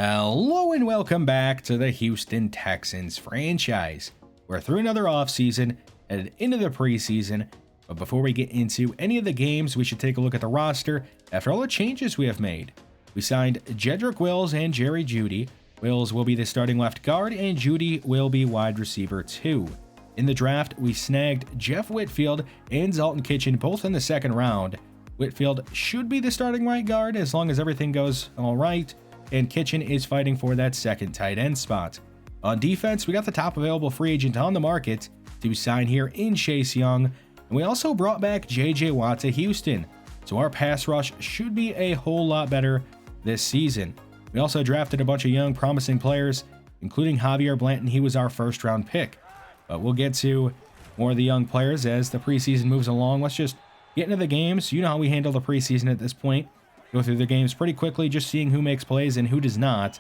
Hello and welcome back to the Houston Texans franchise. We're through another offseason, headed into the preseason, but before we get into any of the games, we should take a look at the roster after all the changes we have made. We signed Jedrick Wills and Jerry Jeudy. Wills will be the starting left guard, and Jeudy will be wide receiver 2. In the draft, we snagged Jeff Whitfield and Zalton Kitchen both in the second round. Whitfield should be the starting right guard as long as everything goes all right, and Kitchen is fighting for that second tight end spot. On defense, we got the top available free agent on the market to sign here in Chase Young, and we also brought back J.J. Watt to Houston, so our pass rush should be a whole lot better this season. We also drafted a bunch of young, promising players, including Javier Blanton. He was our first-round pick, but we'll get to more of the young players as the preseason moves along. Let's just get into the games. You know how we handle the preseason at this point. Go through the games pretty quickly, just seeing who makes plays and who does not.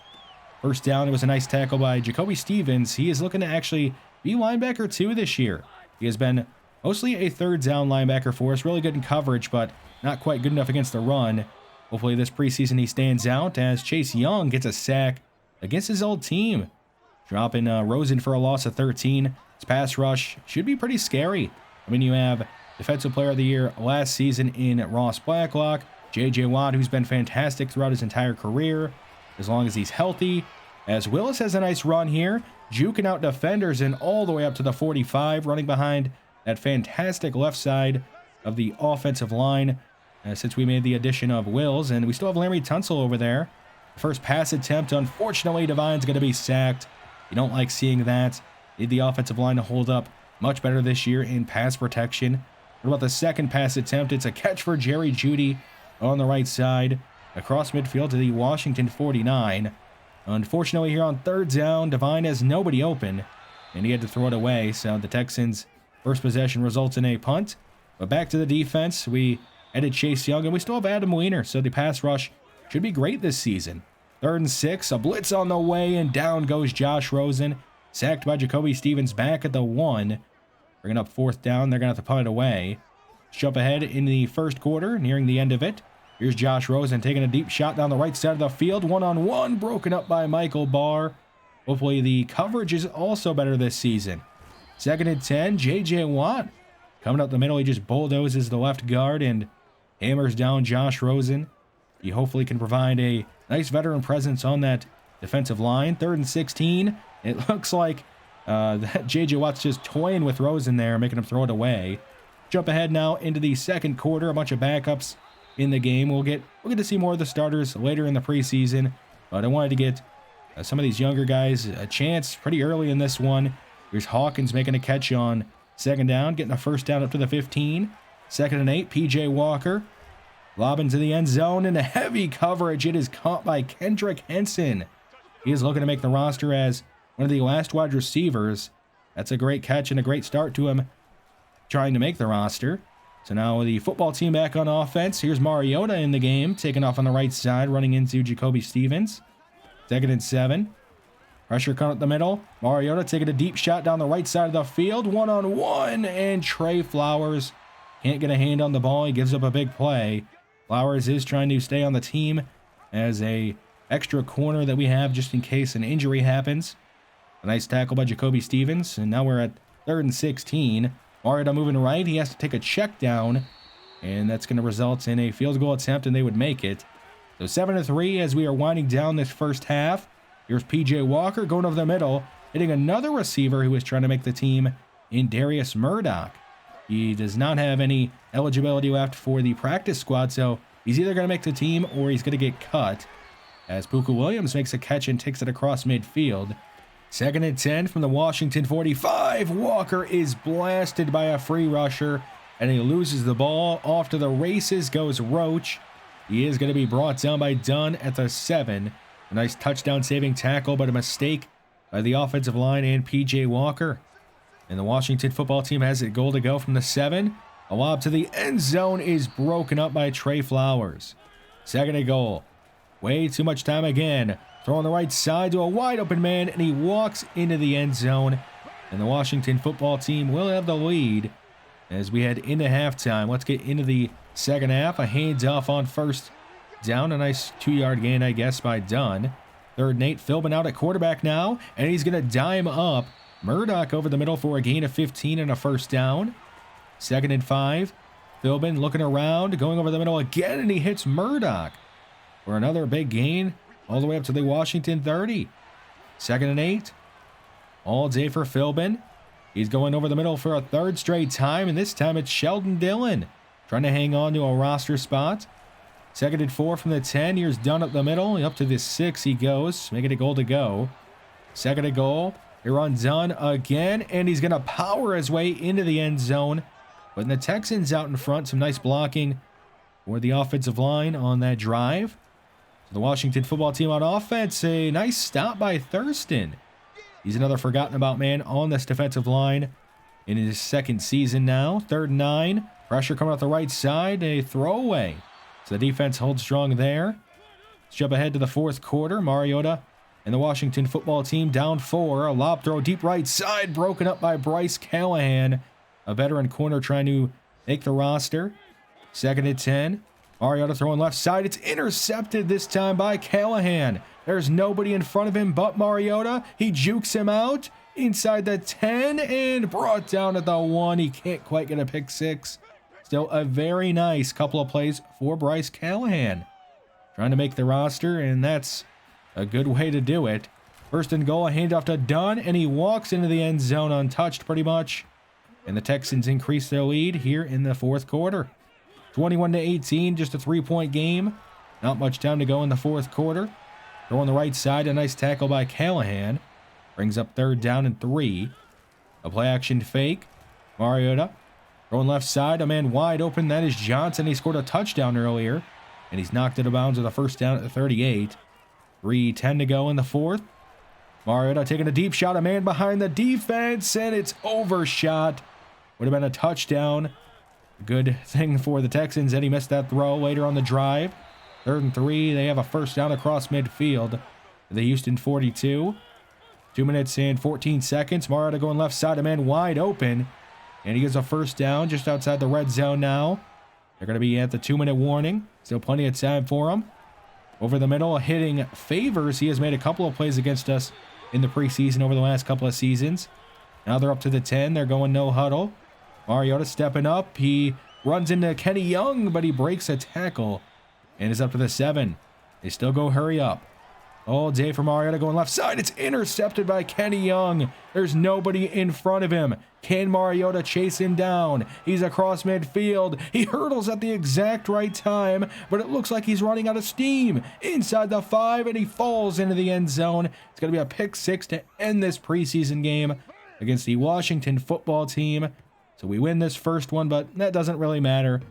First down, it was a nice tackle by Jacoby Stevens. He is looking to actually be linebacker 2 this year. He has been mostly a third down linebacker for us, really good in coverage, but not quite good enough against the run. Hopefully this preseason he stands out as Chase Young gets a sack against his old team, dropping Rosen for a loss of 13. His pass rush should be pretty scary. I mean, you have Defensive Player of the Year last season in Ross Blacklock, J.J. Watt, who's been fantastic throughout his entire career, as long as he's healthy. As Willis has a nice run here, juking out defenders and all the way up to the 45, running behind that fantastic left side of the offensive line since we made the addition of Wills. And we still have Larry Tunsil over there. First pass attempt, unfortunately, Divine's going to be sacked. You don't like seeing that. Need the offensive line to hold up much better this year in pass protection. What about the second pass attempt? It's a catch for Jerry Jeudy on the right side, across midfield to the Washington 49. Unfortunately, here on third down, Divine has nobody open, and he had to throw it away, so the Texans' first possession results in a punt. But back to the defense, we added Chase Young, and we still have Adam Weiner, so the pass rush should be great this season. 3rd and 6, a blitz on the way, and down goes Josh Rosen, sacked by Jacoby Stevens back at the 1. Bringing up 4th down, they're going to have to punt it away. Let's jump ahead in the first quarter, nearing the end of it. Here's Josh Rosen taking a deep shot down the right side of the field. One-on-one, broken up by Michael Barr. Hopefully the coverage is also better this season. 2nd and 10, J.J. Watt. Coming up the middle, he just bulldozes the left guard and hammers down Josh Rosen. He hopefully can provide a nice veteran presence on that defensive line. 3rd and 16. It looks like that J.J. Watt's just toying with Rosen there, making him throw it away. Jump ahead now into the second quarter. A bunch of backups in the game. We'll get to see more of the starters later in the preseason, but I wanted to get some of these younger guys a chance pretty early in this one. Here's Hawkins making a catch on 2nd down, getting a first down up to the 15. 2nd and 8, P.J. Walker lobbing to the end zone in a heavy coverage. It is caught by Kendrick Henson. He is looking to make the roster as one of the last wide receivers. That's a great catch and a great start to him trying to make the roster. So now the football team back on offense. Here's Mariota in the game, taking off on the right side, running into Jacoby Stevens. 2nd and 7. Pressure coming up the middle. Mariota taking a deep shot down the right side of the field. One-on-one, and Trey Flowers can't get a hand on the ball. He gives up a big play. Flowers is trying to stay on the team as a extra corner that we have just in case an injury happens. A nice tackle by Jacoby Stevens, and now we're at 3rd and 16. Mariota moving right. He has to take a check down, and that's going to result in a field goal attempt, and they would make it. So 7-3 as we are winding down this first half. Here's P.J. Walker going over the middle, hitting another receiver who was trying to make the team in Darius Murdoch. He does not have any eligibility left for the practice squad, so he's either going to make the team or he's going to get cut. As Puka Williams makes a catch and takes it across midfield. 2nd and 10 from the Washington 45. Walker is blasted by a free rusher, and he loses the ball. Off to the races goes Roach. He is going to be brought down by Dunn at the 7. A nice touchdown-saving tackle, but a mistake by the offensive line and P.J. Walker. And the Washington football team has it goal to go from the 7. A lob to the end zone is broken up by Trey Flowers. 2nd and goal. Way too much time again. Throw on the right side to a wide open man, and he walks into the end zone. And the Washington football team will have the lead as we head into halftime. Let's get into the second half. A handoff on first down. A nice 2-yard gain, I guess, by Dunn. 3rd and 8. Philbin out at quarterback now, and he's going to dime up Murdoch over the middle for a gain of 15 and a first down. 2nd and 5. Philbin looking around, going over the middle again, and he hits Murdoch for another big gain all the way up to the Washington 30. 2nd and 8. All day for Philbin. He's going over the middle for a 3rd straight time, and this time it's Sheldon Dillon trying to hang on to a roster spot. 2nd and 4 from the 10. Here's Dunn up the middle. Up to the 6 he goes, making a goal to go. 2nd and goal. Here on Dunn again, and he's going to power his way into the end zone. Putting the Texans out in front. Some nice blocking for the offensive line on that drive. So the Washington football team on offense, a nice stop by Thurston. He's another forgotten about man on this defensive line in his 2nd season now. 3rd and 9. Pressure coming off the right side. A throwaway. So the defense holds strong there. Let's jump ahead to the 4th quarter. Mariota and the Washington football team down 4. A lob throw deep right side, broken up by Bryce Callahan, a veteran corner trying to make the roster. 2nd and 10. Mariota throwing left side. It's intercepted this time by Callahan. There's nobody in front of him but Mariota. He jukes him out inside the 10 and brought down at the 1. He can't quite get a pick 6. Still a very nice couple of plays for Bryce Callahan. Trying to make the roster, and that's a good way to do it. 1st and goal, a handoff to Dunn, and he walks into the end zone untouched pretty much. And the Texans increase their lead here in the 4th quarter. 21-18, just a 3-point game. Not much time to go in the 4th quarter. Throw on the right side, a nice tackle by Callahan. Brings up 3rd down and 3. A play action fake. Mariota throwing left side, a man wide open. That is Johnson. He scored a touchdown earlier, and he's knocked it out of bounds with a 1st down at the 38. 3:10 to go in the 4th. Mariota taking a deep shot, a man behind the defense, and it's overshot. Would have been a touchdown. Good thing for the Texans that he missed that throw later on the drive. 3rd and 3. They have a 1st down across midfield. The Houston 42. 2 minutes and 14 seconds. Mariota going left side, a man wide open. And he gets a 1st down just outside the red zone now. They're going to be at the 2-minute warning. Still plenty of time for him. Over the middle, hitting Favors. He has made a couple of plays against us in the preseason over the last couple of seasons. Now they're up to the 10. They're going no huddle. Mariota stepping up. He runs into Kenny Young, but he breaks a tackle and is up to the 7. They still go hurry up. All day for Mariota going left side. It's intercepted by Kenny Young. There's nobody in front of him. Can Mariota chase him down? He's across midfield. He hurdles at the exact right time, but it looks like he's running out of steam. Inside the 5, and he falls into the end zone. It's going to be a pick 6 to end this preseason game against the Washington football team. So we win this first one, but that doesn't really matter.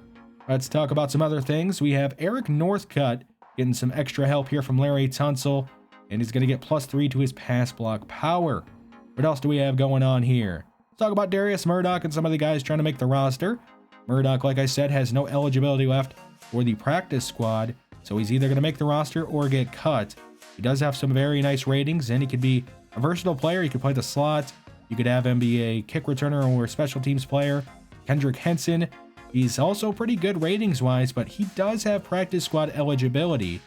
Let's talk about some other things. We have Eric Northcutt getting some extra help here from Larry Tunsil, and he's going to get +3 to his pass block power. What else do we have going on here? Let's talk about Darius Murdoch and some of the guys trying to make the roster. Murdoch, like I said, has no eligibility left for the practice squad, so he's either going to make the roster or get cut. He does have some very nice ratings, and he could be a versatile player. He could play the slot. You could have him be a kick returner or a special teams player. Kendrick Henson, he's also pretty good ratings-wise, but he does have practice squad eligibility,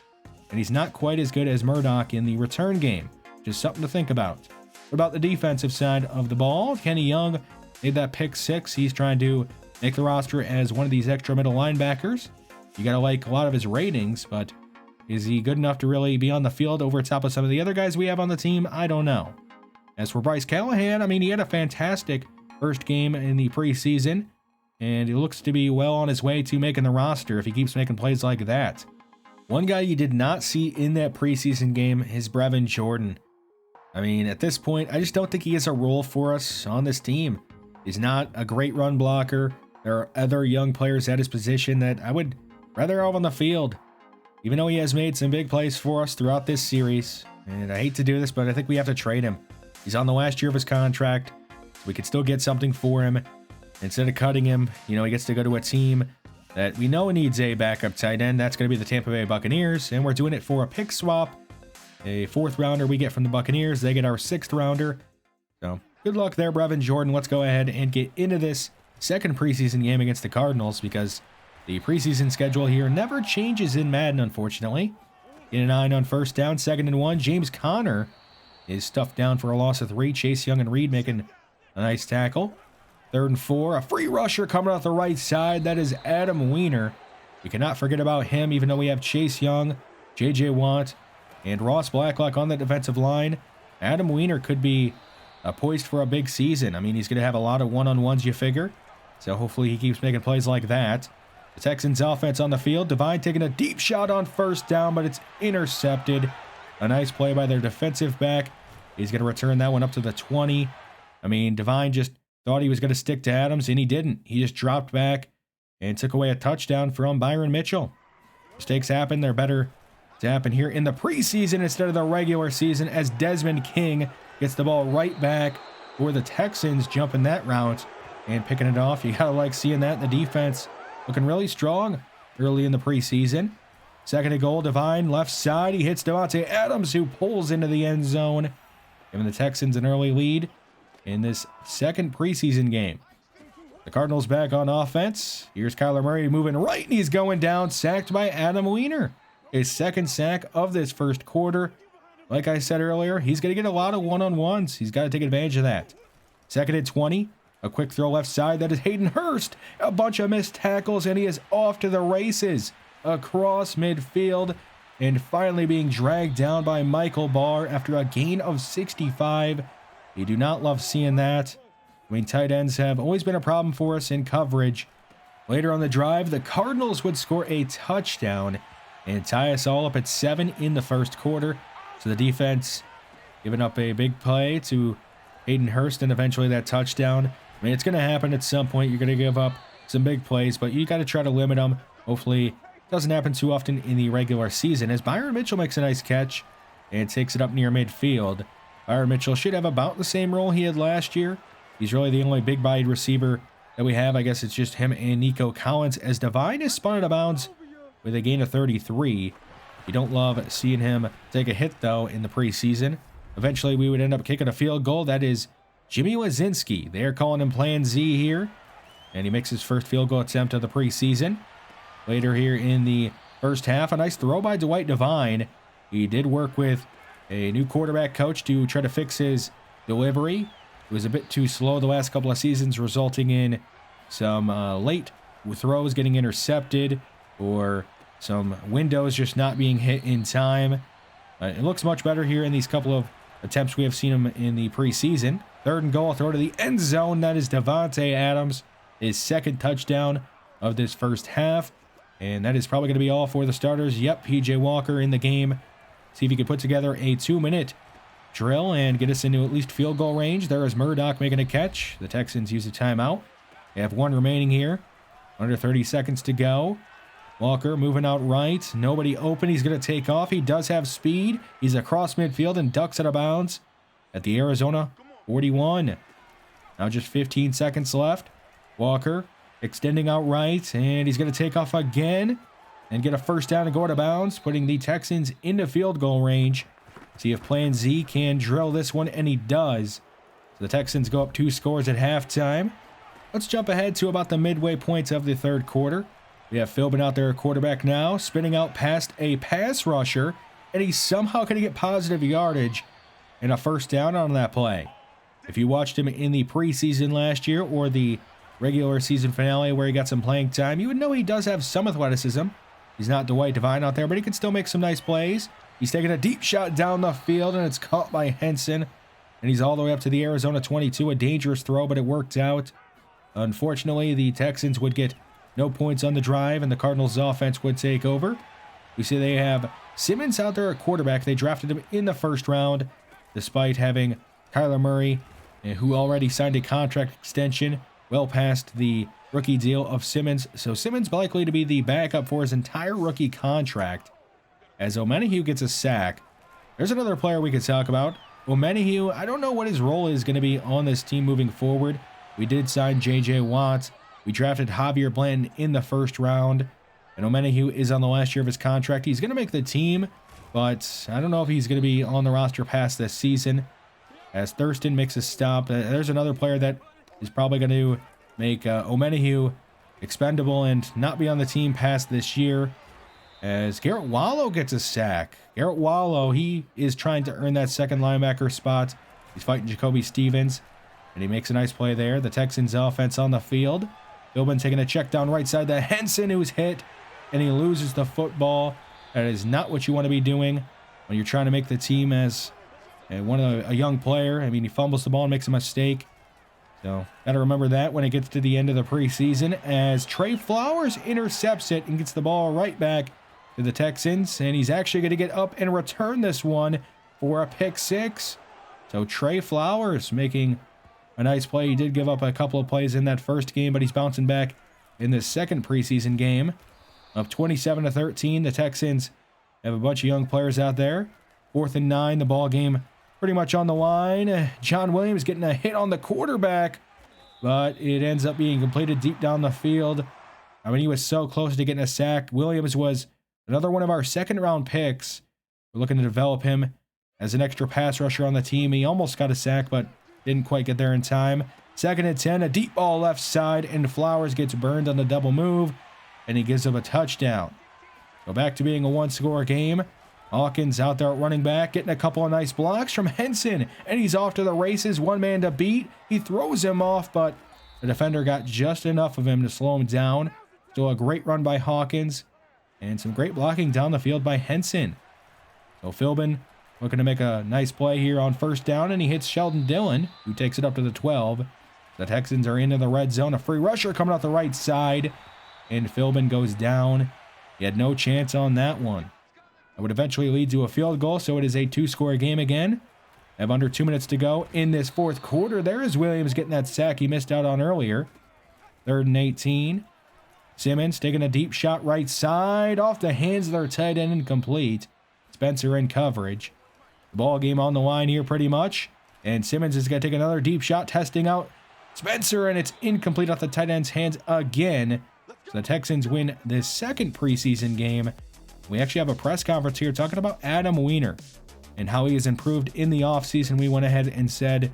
and he's not quite as good as Murdoch in the return game. Just something to think about. What about the defensive side of the ball? Kenny Young made that pick 6. He's trying to make the roster as one of these extra middle linebackers. You got to like a lot of his ratings, but is he good enough to really be on the field over top of some of the other guys we have on the team? I don't know. As for Bryce Callahan, I mean, he had a fantastic first game in the preseason, and he looks to be well on his way to making the roster if he keeps making plays like that. One guy you did not see in that preseason game is Brevin Jordan. I mean, at this point, I just don't think he has a role for us on this team. He's not a great run blocker. There are other young players at his position that I would rather have on the field, even though he has made some big plays for us throughout this series. And I hate to do this, but I think we have to trade him. He's on the last year of his contract. So we could still get something for him. Instead of cutting him, you know, he gets to go to a team that we know needs a backup tight end. That's going to be the Tampa Bay Buccaneers, and we're doing it for a pick swap. A 4th rounder we get from the Buccaneers. They get our 6th rounder. So good luck there, Brevin Jordan. Let's go ahead and get into this second preseason game against the Cardinals, because the preseason schedule here never changes in Madden, unfortunately. In a 9 on first down, 2nd and 1. James Conner is stuffed down for a loss of 3. Chase Young and Reed making a nice tackle. 3rd and 4. A free rusher coming off the right side. That is Adam Weiner. We cannot forget about him, even though we have Chase Young, J.J. Watt, and Ross Blacklock on the defensive line. Adam Weiner could be poised for a big season. I mean, he's going to have a lot of one-on-ones, you figure. So hopefully he keeps making plays like that. The Texans offense on the field. Devine taking a deep shot on first down, but it's intercepted. A nice play by their defensive back. He's going to return that one up to the 20. I mean, Devine just thought he was going to stick to Adams, and he didn't. He just dropped back and took away a touchdown from Byron Mitchell. Mistakes happen. They're better to happen here in the preseason instead of the regular season, as Desmond King gets the ball right back for the Texans, jumping that route and picking it off. You gotta like seeing that. The defense looking really strong early in the preseason. 2nd and goal, Devine left side. He hits Devontae Adams, who pulls into the end zone, giving the Texans an early lead in this 2nd preseason game. The Cardinals back on offense. Here's Kyler Murray moving right, and he's going down, sacked by Adam Weiner. His 2nd sack of this 1st quarter. Like I said earlier, he's going to get a lot of one-on-ones. He's got to take advantage of that. 2nd and 20. A quick throw left side. That is Hayden Hurst. A bunch of missed tackles, and he is off to the races across midfield, and finally being dragged down by Michael Barr after a gain of 65. You do not love seeing that. I mean, tight ends have always been a problem for us in coverage. Later on the drive, the Cardinals would score a touchdown and tie us all up at 7 in the 1st quarter. So the defense giving up a big play to Hayden Hurst and eventually that touchdown. I mean, it's going to happen at some point. You're going to give up some big plays, but you got to try to limit them. Hopefully it doesn't happen too often in the regular season, as Byron Mitchell makes a nice catch and takes it up near midfield. Byron Mitchell should have about the same role he had last year. He's really the only big-bodied receiver that we have. I guess it's just him and Nico Collins, as Devine is spun out of bounds with a gain of 33. You don't love seeing him take a hit, though, in the preseason. Eventually, we would end up kicking a field goal. That is Jimmy Wazinski. They're calling him Plan Z here, and he makes his 1st field goal attempt of the preseason. Later here in the 1st half, a nice throw by Dwight Devine. He did work with a new quarterback coach to try to fix his delivery. It was a bit too slow the last couple of seasons, resulting in some late throws getting intercepted, or some windows just not being hit in time. It looks much better here in these couple of attempts we have seen him in the preseason. 3rd and goal, throw to the end zone. That is Devontae Adams, his 2nd touchdown of this 1st half. And that is probably going to be all for the starters. Yep, P.J. Walker in the game. See if he can put together a 2-minute drill and get us into at least field goal range. There is Murdoch making a catch. The Texans use a timeout. They have 1 remaining here. Under 30 seconds to go. Walker moving out right. Nobody open. He's going to take off. He does have speed. He's across midfield and ducks out of bounds at the Arizona 41. Now just 15 seconds left. Walker extending out right, and he's going to take off again and get a 1st down and go out of bounds, putting the Texans into field goal range. See if Plan Z can drill this one, and he does. So the Texans go up 2 scores at halftime. Let's jump ahead to about the midway points of the 3rd quarter. We have Philbin out there at quarterback now, spinning out past a pass rusher, and he's somehow going to get positive yardage and a 1st down on that play. If you watched him in the preseason last year or the regular season finale where he got some playing time, you would know he does have some athleticism. He's not Dwight Devine out there, but he can still make some nice plays. He's taking a deep shot down the field, and it's caught by Henson. And he's all the way up to the Arizona 22. A dangerous throw, but it worked out. Unfortunately, the Texans would get no points on the drive, and the Cardinals' offense would take over. We see they have Simmons out there at quarterback. They drafted him in the 1st round, despite having Kyler Murray, who already signed a contract extension well past the rookie deal of Simmons. So Simmons likely to be the backup for his entire rookie contract, as O'Menihue gets a sack. There's another player we could talk about. O'Menihue, I don't know what his role is going to be on this team moving forward. We did sign J.J. Watt. We drafted Javier Blanton in the 1st round. And O'Menihue is on the last year of his contract. He's going to make the team, but I don't know if he's going to be on the roster past this season. As Thurston makes a stop, there's another player that is probably going to make O'Menihue expendable and not be on the team past this year. as Garrett Wallow gets a sack. Garrett Wallow, he is trying to earn that second linebacker spot. He's fighting Jacoby Stevens, and he makes a nice play there. The Texans offense on the field. Philbin taking a check down right side to Henson, who's hit, and he loses the football. That is not what you want to be doing when you're trying to make the team as a young player. I mean, he fumbles the ball and makes a mistake. So, got to remember that when it gets to the end of the preseason, as Trey Flowers intercepts it and gets the ball right back to the Texans, and he's actually going to get up and return this one for a pick six. So, Trey Flowers making a nice play. He did give up a couple of plays in that first game, but he's bouncing back in this second preseason game. Up 27-13, the Texans have a bunch of young players out there. 4th and 9, the ball game pretty much on the line. John Williams getting a hit on the quarterback, but it ends up being completed deep down the field. I mean, he was so close to getting a sack. Williams was another one of our second-round picks. We're looking to develop him as an extra pass rusher on the team. He almost got a sack, but didn't quite get there in time. 2nd and 10, a deep ball left side, and Flowers gets burned on the double move, and he gives up a touchdown. Go back to being a one-score game. Hawkins out there at running back, getting a couple of nice blocks from Henson, and he's off to the races. One man to beat. He throws him off, but the defender got just enough of him to slow him down. Still a great run by Hawkins, and some great blocking down the field by Henson. So Philbin looking to make a nice play here on 1st down, and he hits Sheldon Dillon, who takes it up to the 12. The Texans are into the red zone. A free rusher coming off the right side, and Philbin goes down. He had no chance on that one. It would eventually lead to a field goal, so it is a 2-score game again. Have under 2 minutes to go in this 4th quarter. There is Williams getting that sack he missed out on earlier. 3rd and 18. Simmons taking a deep shot right side off the hands of their tight end, incomplete. Spencer in coverage. The ball game on the line here pretty much. And Simmons is going to take another deep shot, testing out Spencer, and it's incomplete off the tight end's hands again. So the Texans win this second preseason game. We actually have a press conference here talking about Adam Weiner and how he has improved in the offseason. We went ahead and said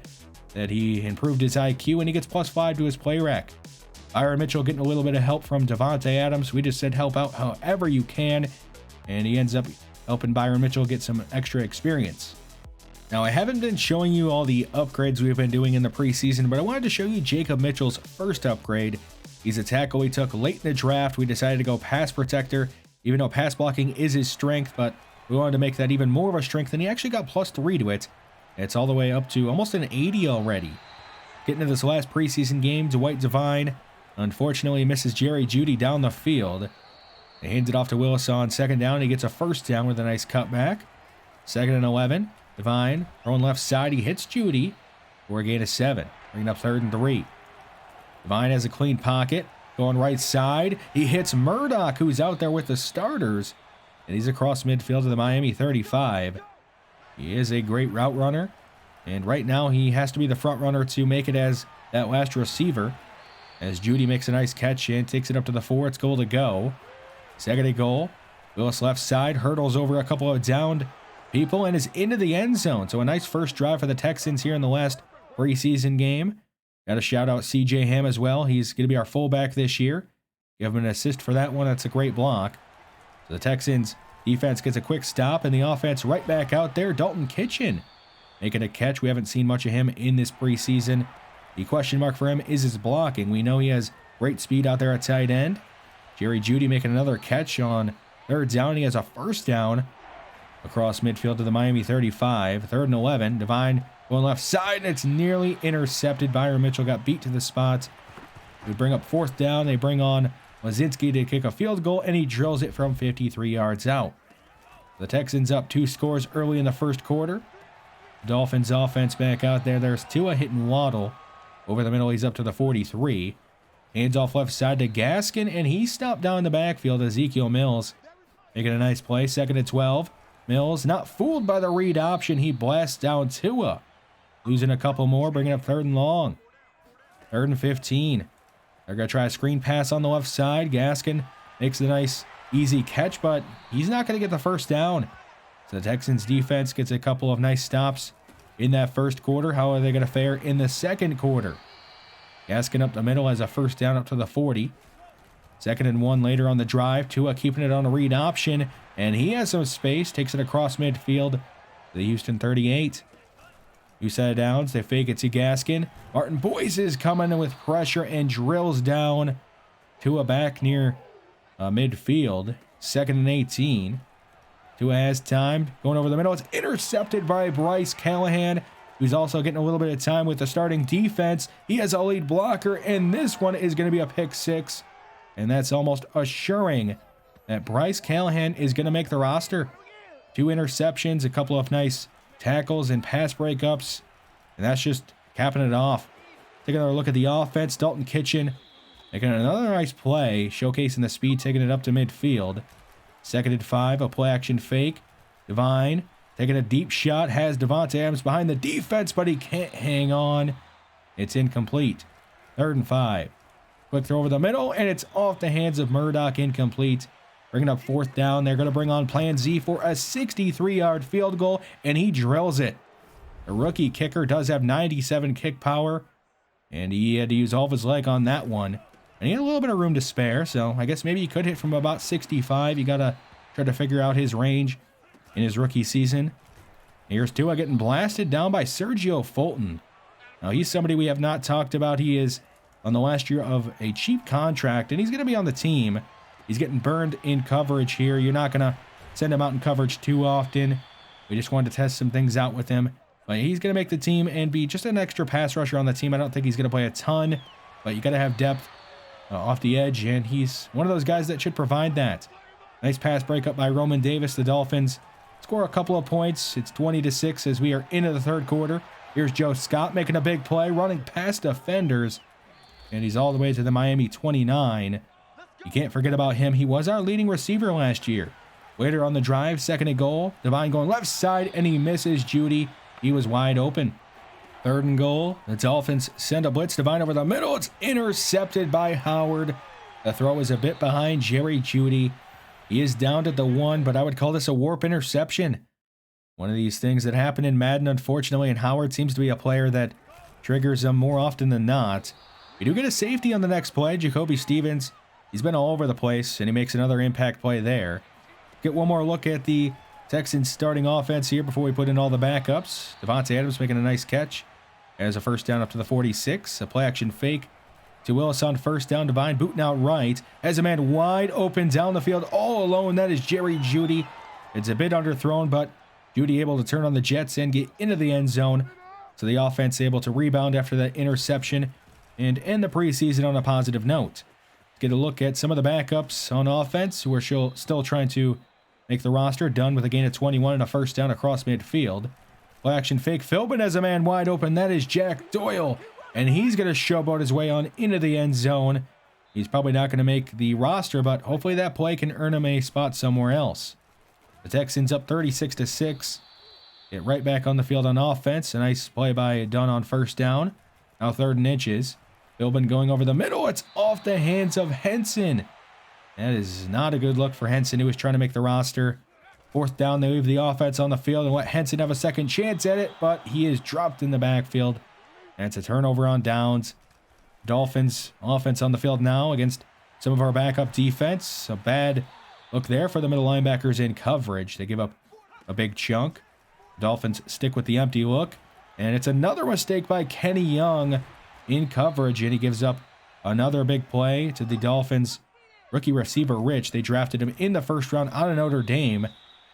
that he improved his IQ and he gets +5 to his play rec. Byron Mitchell getting a little bit of help from Devontae Adams. We just said help out however you can, and he ends up helping Byron Mitchell get some extra experience. Now, I haven't been showing you all the upgrades we've been doing in the preseason, but I wanted to show you Jacob Mitchell's first upgrade. He's a tackle we took late in the draft. We decided to go pass protector, even though pass blocking is his strength, but we wanted to make that even more of a strength, and he actually got +3 to it. It's all the way up to almost an 80 already. Getting to this last preseason game, Dwight Devine unfortunately misses Jerry Jeudy down the field. He hands it off to Willis on 2nd down. He gets a 1st down with a nice cutback. 2nd and 11. Devine throwing left side. He hits Jeudy for a gain of 7. Bringing up 3rd and 3. Devine has a clean pocket. Going right side. He hits Murdoch, who's out there with the starters. And he's across midfield to the Miami 35. He is a great route runner. And right now he has to be the front runner to make it as that last receiver. As Jeudy makes a nice catch and takes it up to the 4. It's goal to go. 2nd and goal. Willis left side. Hurdles over a couple of downed people and is into the end zone. So a nice first drive for the Texans here in the last preseason game. Got to shout out C.J. Ham as well. He's going to be our fullback this year. Give him an assist for that one. That's a great block. So the Texans defense gets a quick stop, and the offense right back out there. Dalton Kitchen making a catch. We haven't seen much of him in this preseason. The question mark for him is his blocking. We know he has great speed out there at tight end. Jerry Jeudy making another catch on 3rd down. He has a 1st down across midfield to the Miami 35. 3rd and 11. Devine going left side, and it's nearly intercepted. Byron Mitchell got beat to the spot. We bring up 4th down. They bring on Lazinski to kick a field goal, and he drills it from 53 yards out. The Texans up 2 scores early in the 1st quarter. Dolphins offense back out there. There's Tua hitting Waddle. Over the middle, he's up to the 43. Hands off left side to Gaskin, and he stopped down in the backfield. Ezekiel Mills making a nice play. 2nd and 12. Mills not fooled by the read option. He blasts down Tua. Losing a couple more, bringing up 3rd and long. 3rd and 15. They're going to try a screen pass on the left side. Gaskin makes a nice, easy catch, but he's not going to get the 1st down. So the Texans defense gets a couple of nice stops in that 1st quarter. How are they going to fare in the 2nd quarter? Gaskin up the middle has a 1st down up to the 40. 2nd and 1 later on the drive. Tua keeping it on a read option, and he has some space. Takes it across midfield to the Houston 38. 2 set of downs. They fake it to Gaskin. Martin Boyce is coming in with pressure and drills down Tua back near midfield. 2nd and 18. Tua has time. Going over the middle. It's intercepted by Bryce Callahan, who's also getting a little bit of time with the starting defense. He has a lead blocker, and this one is going to be a pick 6. And that's almost assuring that Bryce Callahan is going to make the roster. 2 interceptions, a couple of nice tackles and pass breakups, and that's just capping it off. Take another look at the offense. Dalton Kitchen making another nice play, showcasing the speed, taking it up to midfield. 2nd and 5, a play action fake. Divine taking a deep shot, has Devontae Adams behind the defense, but he can't hang on. It's incomplete. 3rd and 5. Quick throw over the middle, and it's off the hands of Murdoch, incomplete. Bringing up 4th down. They're going to bring on Plan Z for a 63-yard field goal, and he drills it. The rookie kicker does have 97 kick power, and he had to use all of his leg on that one. And he had a little bit of room to spare, so I guess maybe he could hit from about 65. You got to try to figure out his range in his rookie season. Here's Tua getting blasted down by Sergio Fulton. Now, he's somebody we have not talked about. He is on the last year of a cheap contract, and he's going to be on the team. He's getting burned in coverage here. You're not going to send him out in coverage too often. We just wanted to test some things out with him. But he's going to make the team and be just an extra pass rusher on the team. I don't think he's going to play a ton, but you got to have depth off the edge, and he's one of those guys that should provide that. Nice pass breakup by Roman Davis. The Dolphins score a couple of points. It's 20-6 as we are into the 3rd quarter. Here's Joe Scott making a big play, running past defenders, and he's all the way to the Miami 29. You can't forget about him. He was our leading receiver last year. Later on the drive, 2nd and goal. Divine going left side, and he misses Judy. He was wide open. 3rd and goal. The Dolphins send a blitz. Divine over the middle. It's intercepted by Howard. The throw is a bit behind Jerry Judy. He is down to the 1, but I would call this a warp interception. One of these things that happen in Madden, unfortunately, and Howard seems to be a player that triggers them more often than not. We do get a safety on the next play. Jacoby Stevens. He's been all over the place, and he makes another impact play there. Get one more look at the Texans starting offense here before we put in all the backups. Devontae Adams making a nice catch. As a 1st down up to the 46. A play action fake to Willis on 1st down. Divine booting out right. Has a man wide open down the field all alone. That is Jerry Judy. It's a bit underthrown, but Judy able to turn on the Jets and get into the end zone. So the offense able to rebound after that interception and end the preseason on a positive note. Get a look at some of the backups on offense who are still trying to make the roster. Done with a gain of 21 and a 1st down across midfield. Play action fake. Philbin has a man wide open. That is Jack Doyle. And he's going to showboat his way on into the end zone. He's probably not going to make the roster, but hopefully that play can earn him a spot somewhere else. The Texans up 36-6. Get right back on the field on offense. A nice play by Dunn on 1st down. Now 3rd and inches. Philbin going over the middle. It's off the hands of Henson. That is not a good look for Henson, who was trying to make the roster. 4th down, they leave the offense on the field and let Henson have a second chance at it, but he is dropped in the backfield. And it's a turnover on downs. Dolphins offense on the field now against some of our backup defense. A bad look there for the middle linebackers in coverage. They give up a big chunk. Dolphins stick with the empty look. And it's another mistake by Kenny Young in coverage, and he gives up another big play to the Dolphins. Rookie receiver Rich, they drafted him in the 1st round out of Notre Dame,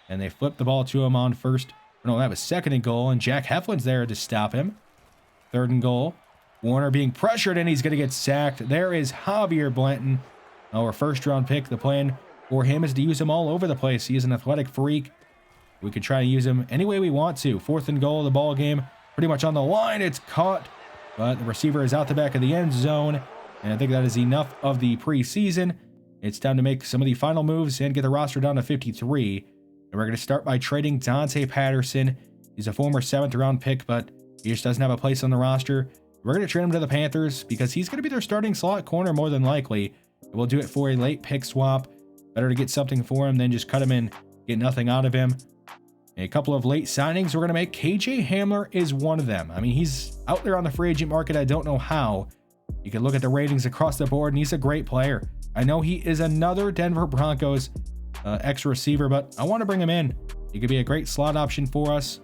and they flipped the ball to him on 1st. No, that was 2nd and goal, and Jack Heflin's there to stop him. 3rd and goal. Warner being pressured, and he's going to get sacked. There is Javier Blanton, our 1st round pick. The plan for him is to use him all over the place. He is an athletic freak. We could try to use him any way we want to. 4th and goal of the ball game. Pretty much on the line. It's caught, but the receiver is out the back of the end zone, and I think that is enough of the preseason. It's time to make some of the final moves and get the roster down to 53. And we're going to start by trading Dante Patterson. He's a former 7th round pick, but he just doesn't have a place on the roster. We're going to trade him to the Panthers because he's going to be their starting slot corner more than likely. We'll do it for a late pick swap. Better to get something for him than just cut him and get nothing out of him. A couple of late signings we're going to make. KJ Hamler is one of them. I mean, he's out there on the free agent market. I don't know how, You can look at the ratings across the board, and he's a great player. I know he is another Denver Broncos extra receiver, but I want to bring him in. He could be a great slot option for us,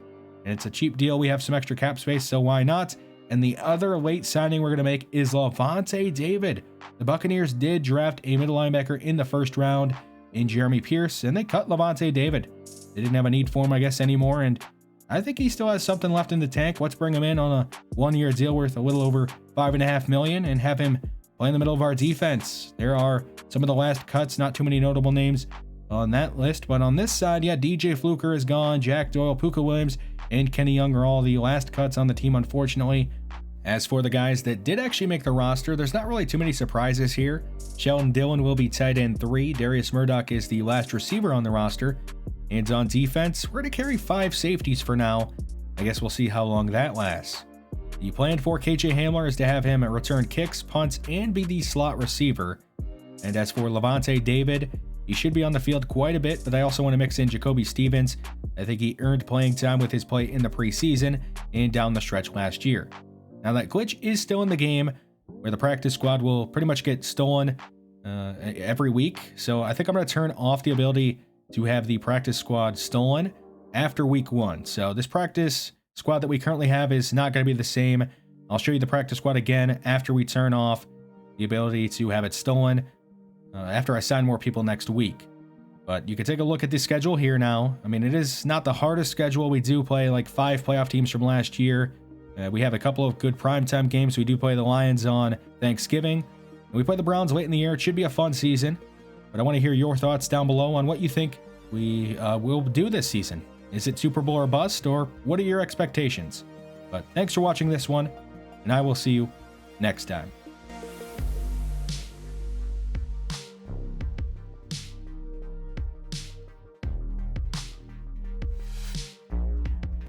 and it's a cheap deal. We have some extra cap space, so why not? And the other late signing we're going to make is Lavonte David. The Buccaneers did draft a middle linebacker in the first round in Jeremy Pierce, and they cut Lavonte David. They didn't have a need for him, I guess, anymore, and I think he still has something left in the tank. Let's bring him in on a one-year deal worth a little over $5.5 million and have him play in the middle of our defense. There are some of the last cuts, not too many notable names on that list, but on this side, yeah, DJ Fluker is gone, Jack Doyle, Puka Williams, and Kenny Young are all the last cuts on the team, unfortunately. As for the guys that did actually make the roster, there's not really too many surprises here. Sheldon Dillon will be tight end 3. Darius Murdoch is the last receiver on the roster. And on defense, we're going to carry 5 safeties for now. I guess we'll see how long that lasts. The plan for KJ Hamler is to have him return kicks, punts, and be the slot receiver. And as for Lavonte David, he should be on the field quite a bit, but I also want to mix in Jacoby Stevens. I think he earned playing time with his play in the preseason and down the stretch last year. Now that glitch is still in the game, where the practice squad will pretty much get stolen every week. So I think I'm going to turn off the ability to have the practice squad stolen after week 1. So this practice squad that we currently have is not going to be the same. I'll show you the practice squad again after we turn off the ability to have it stolen after I sign more people next week. But you can take a look at the schedule here now. I mean, it is not the hardest schedule. We do play like 5 playoff teams from last year. We have a couple of good primetime games. We do play the Lions on Thanksgiving. And we play the Browns late in the year. It should be a fun season. But I want to hear your thoughts down below on what you think we will do this season. Is it Super Bowl or bust, or what are your expectations? But thanks for watching this one, and I will see you next time.